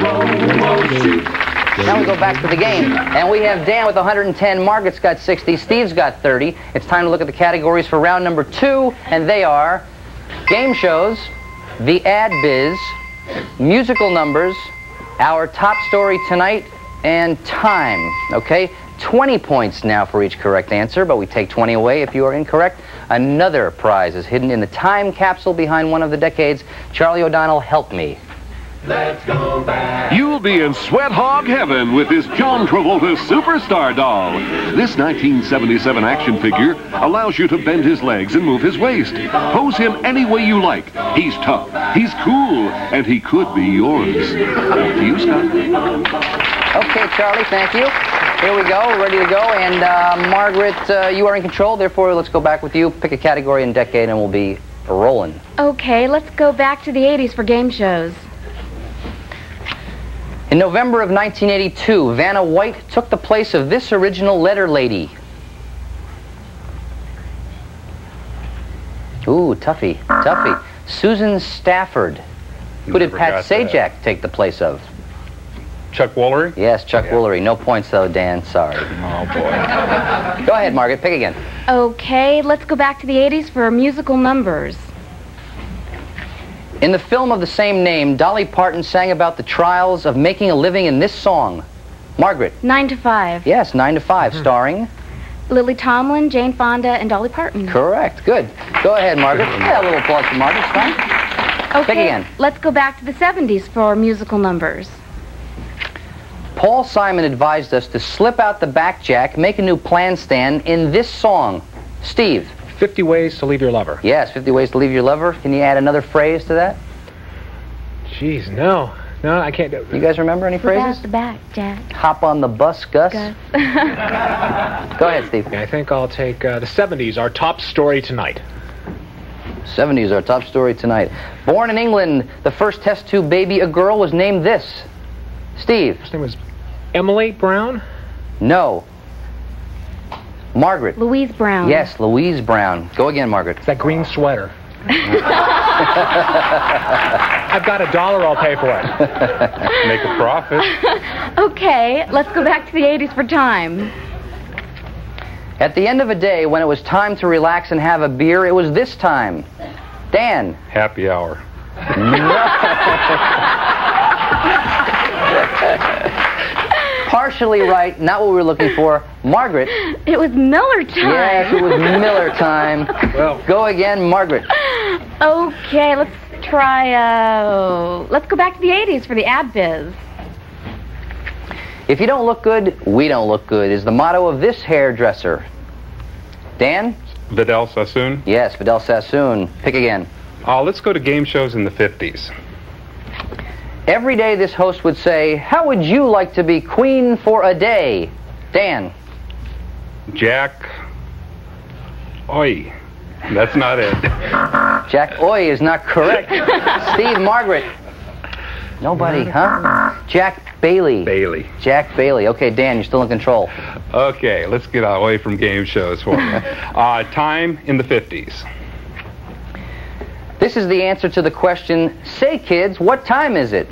Now we go back to the game, and we have Dan with 110, Margaret's got 60, Steve's got 30. It's time to look at the categories for round number 2, and they are game shows, the ad biz, musical numbers, our top story tonight, and time. Okay, 20 points now for each correct answer, but we take 20 away if you are incorrect. Another prize is hidden in the time capsule behind one of the decades. Charlie O'Donnell, help me. Let's go back. You'll be in sweat hog heaven with this John Travolta superstar doll. This 1977 action figure allows you to bend his legs and move his waist. Pose him any way you like. He's tough, he's cool, and he could be yours. Back to you, Scott. Okay, Charlie, thank you. Here we go, ready to go. And Margaret, you are in control, therefore let's go back with you. Pick a category and decade and we'll be rolling. Okay, let's go back to the 80s for game shows. In November of 1982, Vanna White took the place of this original letter lady. Ooh, toughy, toughy. Susan Stafford. Who did Pat Sajak take the place of? Chuck Woolery? Yes, Chuck Woolery. No points though, Dan. Sorry. Oh, boy. Go ahead, Margaret. Pick again. Okay, let's go back to the 80s for musical numbers. In the film of the same name, Dolly Parton sang about the trials of making a living in this song. Margaret. 9 to 5. Yes, 9 to 5, starring? Lily Tomlin, Jane Fonda, and Dolly Parton. Correct. Good. Go ahead, Margaret. Yeah, a little applause for Margaret. It's fine. Okay, Pick again. Let's go back to the 70s for musical numbers. Paul Simon advised us to slip out the back jack, make a new plan stand in this song. Steve. 50 Ways to Leave Your Lover. Yes, 50 Ways to Leave Your Lover. Can you add another phrase to that? Jeez, no. No, I can't do it. You guys remember any phrases? Without the back jack. Hop on the bus, Gus. Gus. Go ahead, Steve. I think I'll take the 70s, our top story tonight. 70s, our top story tonight. Born in England, the first test tube baby, a girl, was named this. Steve. Her name was Emily Brown? No. Margaret. Louise Brown. Yes, Louise Brown. Go again, Margaret. It's that green sweater. I've got $1, I'll pay for it. Make a profit. Okay, let's go back to the 80s for time. At the end of a day, when it was time to relax and have a beer, it was this time. Dan. Happy hour. Partially right, not what we were looking for. Margaret. It was Miller time. Yes, it was Miller time. Well, go again, Margaret. Okay, let's try, let's go back to the 80s for the ad biz. If you don't look good, we don't look good is the motto of this hairdresser. Dan? Vidal Sassoon? Yes, Vidal Sassoon. Pick again. Let's go to game shows in the 50s. Every day this host would say, how would you like to be queen for a day? Dan. Jack Oi. That's not it. Jack Oi is not correct. Steve, Margaret. Nobody, huh? Jack Bailey. Bailey. Jack Bailey. Okay, Dan, you're still in control. Okay, let's get away from game shows for me. Time in the 50s. This is the answer to the question, say kids, what time is it?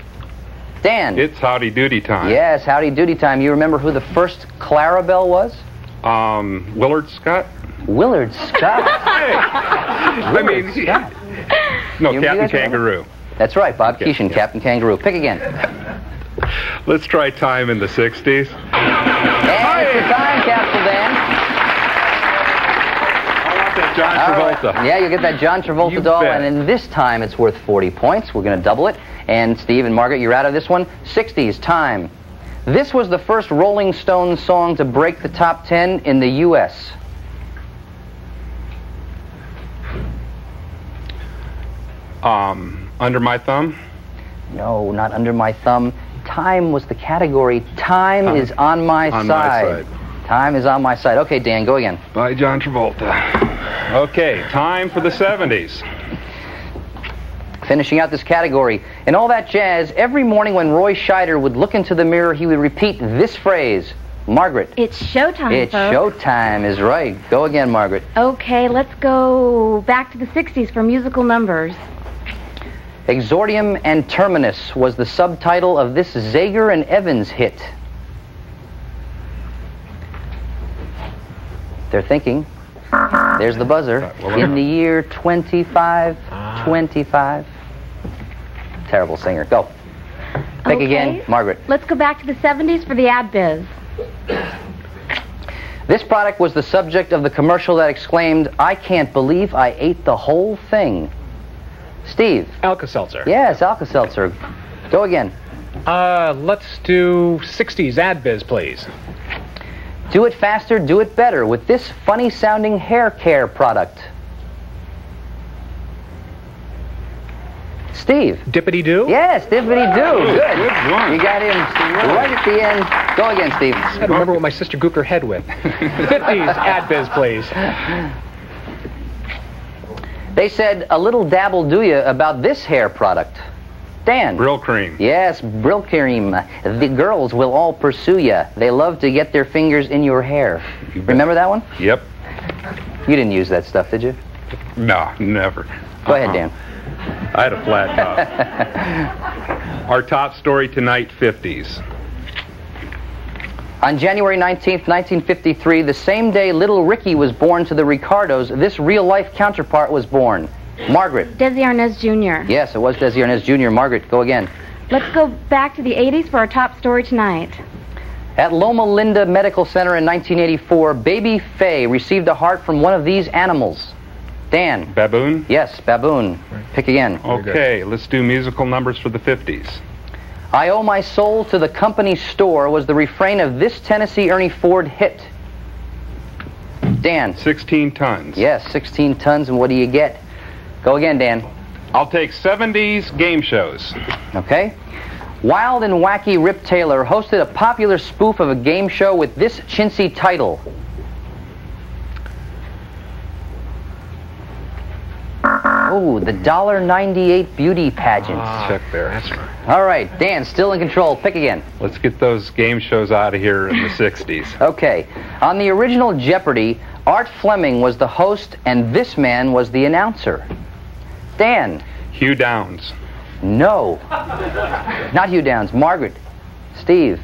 Dan. It's Howdy Doody time. Yes, Howdy Doody time. You remember who the first Clarabelle was? Willard Scott? Willard Scott? Hey. Willard Scott. No, Captain Kangaroo. That's right, Bob Keeshan, Captain Kangaroo. Pick again. Let's try time in the 60s. And it's the time capsule, Dan. John Travolta. Right. Yeah, you get that John Travolta You doll, bet. and in this time it's worth 40 points. We're going to double it. And Steve and Margaret, you're out of this one. 60s, time. This was the first Rolling Stones song to break the top 10 in the U.S. Under My Thumb? No, not Under My Thumb. Time was the category. Time is on my On side. my side. Time is on my side. Okay, Dan, go again. By John Travolta. Okay, time for the 70s. Finishing out this category. In all that jazz, every morning when Roy Scheider would look into the mirror, he would repeat this phrase. Margaret. It's showtime, It's folks. showtime is right. Go again, Margaret. Okay, let's go back to the 60s for musical numbers. Exordium and Terminus was the subtitle of this Zager and Evans hit. They're thinking. There's the buzzer. In the year 2525. Terrible singer. Go. Pick again, Margaret. Let's go back to the 70s for the ad biz. This product was the subject of the commercial that exclaimed, "I can't believe I ate the whole thing." Steve. Alka-Seltzer. Yes, Alka-Seltzer. Go again. Let's do 60s ad biz, please. Do it faster, do it better with this funny-sounding hair care product. Steve. Dippity-doo? Yes, dippity-doo. Good. Good one. You got him right at the end. Go again, Steve. I had to remember what my sister gooked her head with. 50s ad biz, please. They said, a little dabble do ya about this hair product. Dan. Brill cream. Yes, Brill cream. The girls will all pursue ya. They love to get their fingers in your hair. Remember that one? Yep. You didn't use that stuff, did you? No, never. Go ahead, Dan. I had a flat top. Our top story tonight, 50s. On January 19th, 1953, the same day little Ricky was born to the Ricardos, this real-life counterpart was born. Margaret. Desi Arnaz Jr. Yes, it was Desi Arnaz Jr. Margaret, go again. Let's go back to the 80s for our top story tonight. At Loma Linda Medical Center in 1984, baby Faye received a heart from one of these animals. Dan. Baboon? Yes, baboon. Pick again. Okay, let's do musical numbers for the 50s. I owe my soul to the company store was the refrain of this Tennessee Ernie Ford hit. Dan. 16 tons. Yes, 16 tons, and what do you get? Go again, Dan. I'll take 70s game shows. Okay. Wild and wacky Rip Taylor hosted a popular spoof of a game show with this chintzy title. Oh, the $1.98 beauty pageant. Check there. That's right. All right, Dan, still in control. Pick again. Let's get those game shows out of here in the 60s. Okay. On the original Jeopardy, Art Fleming was the host and this man was the announcer. Dan. Hugh Downs. No. Not Hugh Downs. Margaret. Steve.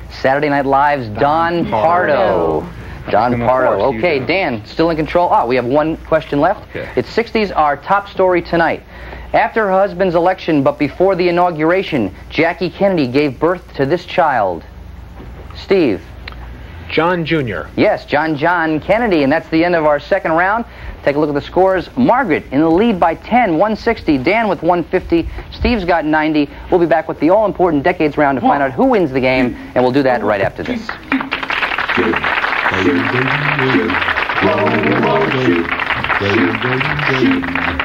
Saturday Night Live's Don Pardo. Don Pardo. Okay, Dan, still in control. We have one question left. Okay. It's 60s, our top story tonight. After her husband's election, but before the inauguration, Jackie Kennedy gave birth to this child. Steve. John Jr. Yes, John Kennedy, and that's the end of our second round. Take a look at the scores. Margaret in the lead by 10, 160. Dan with 150. Steve's got 90. We'll be back with the all-important decades round to find out who wins the game, and we'll do that right after this.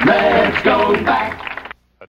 Let's go back.